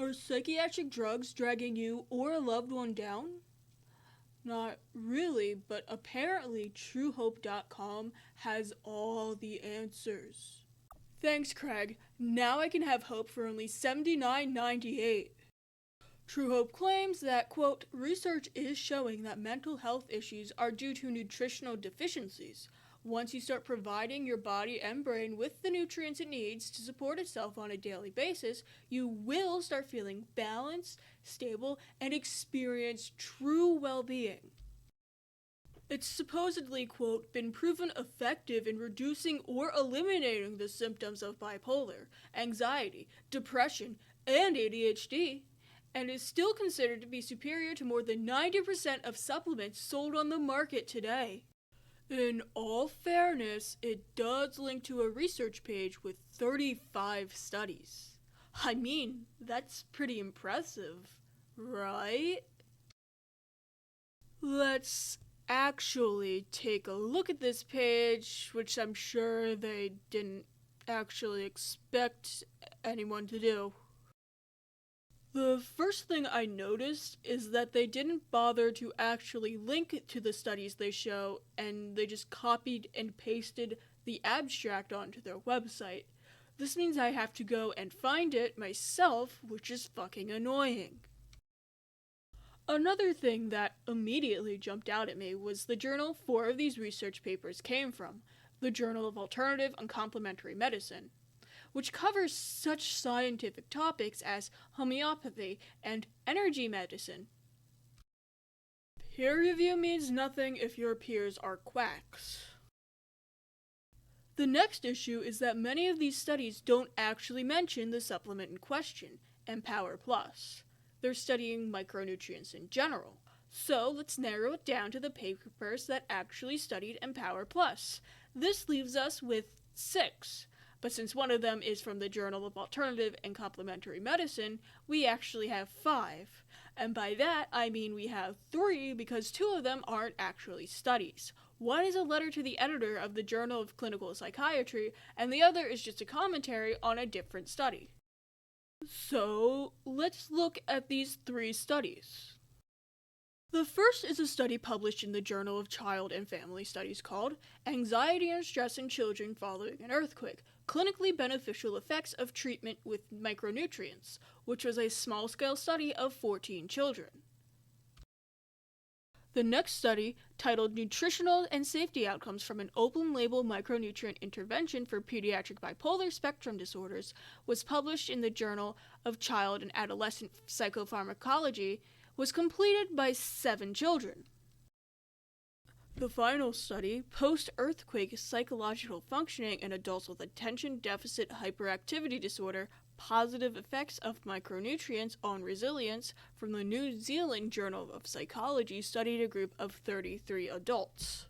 Are psychiatric drugs dragging you or a loved one down? Not really, but apparently TrueHope.com has all the answers. Thanks, Craig. Now I can have hope for only $79.98. True Hope claims that, quote, research is showing that mental health issues are due to nutritional deficiencies. Once you start providing your body and brain with the nutrients it needs to support itself on a daily basis, you will start feeling balanced, stable, and experience true well-being. It's supposedly, quote, been proven effective in reducing or eliminating the symptoms of bipolar, anxiety, depression, and ADHD, and is still considered to be superior to more than 90% of supplements sold on the market today. In all fairness, it does link to a research page with 35 studies. I mean, that's pretty impressive, right? Let's actually take a look at this page, which I'm sure they didn't actually expect anyone to do. The first thing I noticed is that they didn't bother to actually link to the studies they show, and they just copied and pasted the abstract onto their website. This means I have to go and find it myself, which is fucking annoying. Another thing that immediately jumped out at me was the journal 4 of these research papers came from, the Journal of Alternative and Complementary Medicine, which covers such scientific topics as homeopathy and energy medicine. Peer review means nothing if your peers are quacks. The next issue is that many of these studies don't actually mention the supplement in question, Emplowerplus. They're studying micronutrients in general. So let's narrow it down to the papers that actually studied Empowerplus. This leaves us with 6. But since one of them is from the Journal of Alternative and Complementary Medicine, we actually have 5. And by that, I mean we have 3 because 2 of them aren't actually studies. One is a letter to the editor of the Journal of Clinical Psychiatry, and the other is just a commentary on a different study. So, let's look at these 3 studies. The first is a study published in the Journal of Child and Family Studies called Anxiety and Stress in Children Following an Earthquake, Clinically Beneficial Effects of Treatment with Micronutrients, which was a small-scale study of 14 children. The next study, titled Nutritional and Safety Outcomes from an Open-Label Micronutrient Intervention for Pediatric Bipolar Spectrum Disorders, was published in the Journal of Child and Adolescent Psychopharmacology, was completed by 7 children. The final study, Post-Earthquake Psychological Functioning in Adults with Attention Deficit Hyperactivity Disorder, Positive Effects of Micronutrients on Resilience, from the New Zealand Journal of Psychology, studied a group of 33 adults.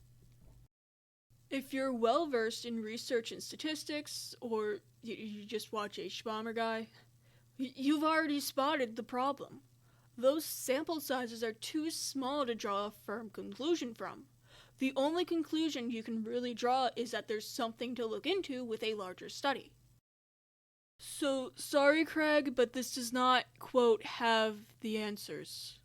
If you're well-versed in research and statistics, or you just watch H. Bomber Guy, you've already spotted the problem. Those sample sizes are too small to draw a firm conclusion from. The only conclusion you can really draw is that there's something to look into with a larger study. So, sorry Craig, but this does not, quote, have the answers.